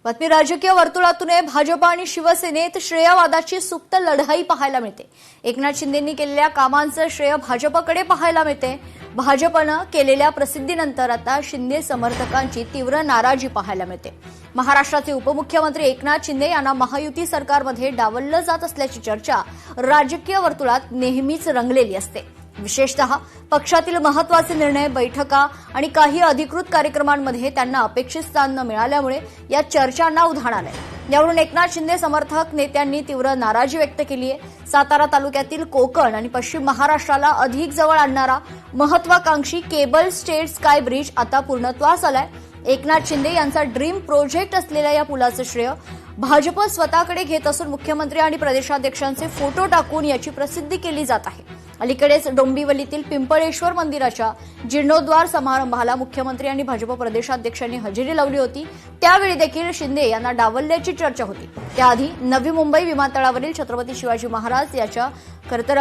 पत्नी राजकीय वर्तुळातून भाजप आणि शिवसेनेत श्रेयवादाची सुप्त लढाई पाहायला मिळते। एकनाथ शिंदेंनी केलेल्या कामांचं श्रेय भाजपकडे पाहायला मिळते। भाजपनं केलेल्या प्रसिद्धीनंतर आता शिंदे समर्थकांची तीव्र नाराजी पाहायला मिळते। महाराष्ट्राचे उपमुख्यमंत्री एकनाथ शिंदे यांना महायुती सरकारमध्ये डावललं जात असल्याची चर्चा राजकीय वर्तुळात नेहमीच रंगलेली असते। विशेषतः पक्षातील महत्त्वाचे निर्णय, बैठका आणि काही अधिकृत कार्यक्रमांमध्ये त्यांना अपेक्षित स्थान न मिळाल्यामुळे या चर्चांना उधाण आलंय। यावरून एकनाथ शिंदे समर्थक नेत्यांनी तीव्र नाराजी व्यक्त केली आहे। सातारा तालुक्यातील कोकण आणि पश्चिम महाराष्ट्राला अधिक जवळ आणणारा महत्त्वाकांक्षी केबल स्टेट स्काय ब्रिज आता पूर्णत्वास आलाय। एकनाथ शिंदे यांचा ड्रीम प्रोजेक्ट असलेल्या या पुलाचं श्रेय भाजप स्वतःकडे घेत असून मुख्यमंत्री आणि प्रदेशाध्यक्षांचे फोटो टाकून याची प्रसिद्धी केली जात आहे। अलीकडेच डोंबिवलीतील पिंपळेश्वर मंदिराच्या जीर्णोद्धार समारंभाला मुख्यमंत्री आणि भाजप प्रदेशाध्यक्षांनी हजेरी लावली होती। त्यावेळी देखील शिंदे यांना डावलल्याची चर्चा होती। त्याआधी नवी मुंबई विमानतळावरील छत्रपती शिवाजी महाराज याच्या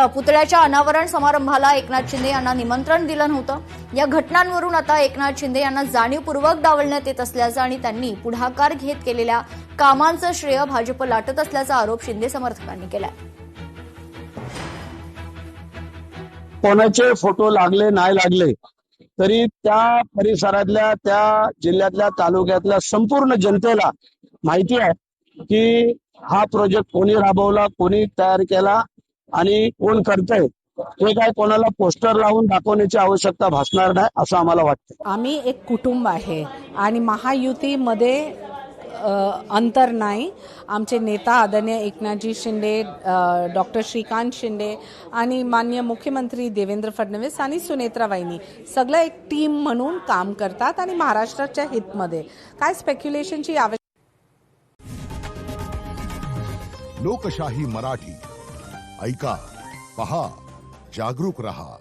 पुतळ्याच्या अनावरण समारंभाला एकनाथ शिंदे यांना निमंत्रण दिलं नव्हतं। या घटनांवरून आता एकनाथ शिंदे यांना जाणीवपूर्वक डावलण्यात येत असल्याचं आणि त्यांनी पुढाकार घेत केलेल्या कामांचं श्रेय भाजप लाटत असल्याचा आरोप शिंदे समर्थकांनी केलाय। कोणाचे फोटो लागले नाही लागले तरी त्या परिसरातल्या, त्या जिल्ह्यातल्या, तालुक्यातल्या संपूर्ण जनतेला माहिती आहे की हा प्रोजेक्ट कोणी राबवला, कोणी तयार केला आणि कोण करतंय। हे काय कोणाला पोस्टर लावून दाखवण्याची आवश्यकता भासणार नाही असं आम्हाला वाटतं। आम्ही एक कुटुंब आहे आणि महायुतीमध्ये अंतर नाही। आमचे नेता आदरणीय एकनाथजी शिंदे, डॉक्टर श्रीकांत शिंदे आणि माननीय मुख्यमंत्री देवेंद्र फडणवीस आणि सुनेत्रा वहिनी सगळं एक टीम म्हणून काम करतात आणि महाराष्ट्राच्या हितमध्ये काय स्पेक्युलेशनची आवश्यकता। लोकशाही मराठी ऐका, पहा, जागरूक रहा।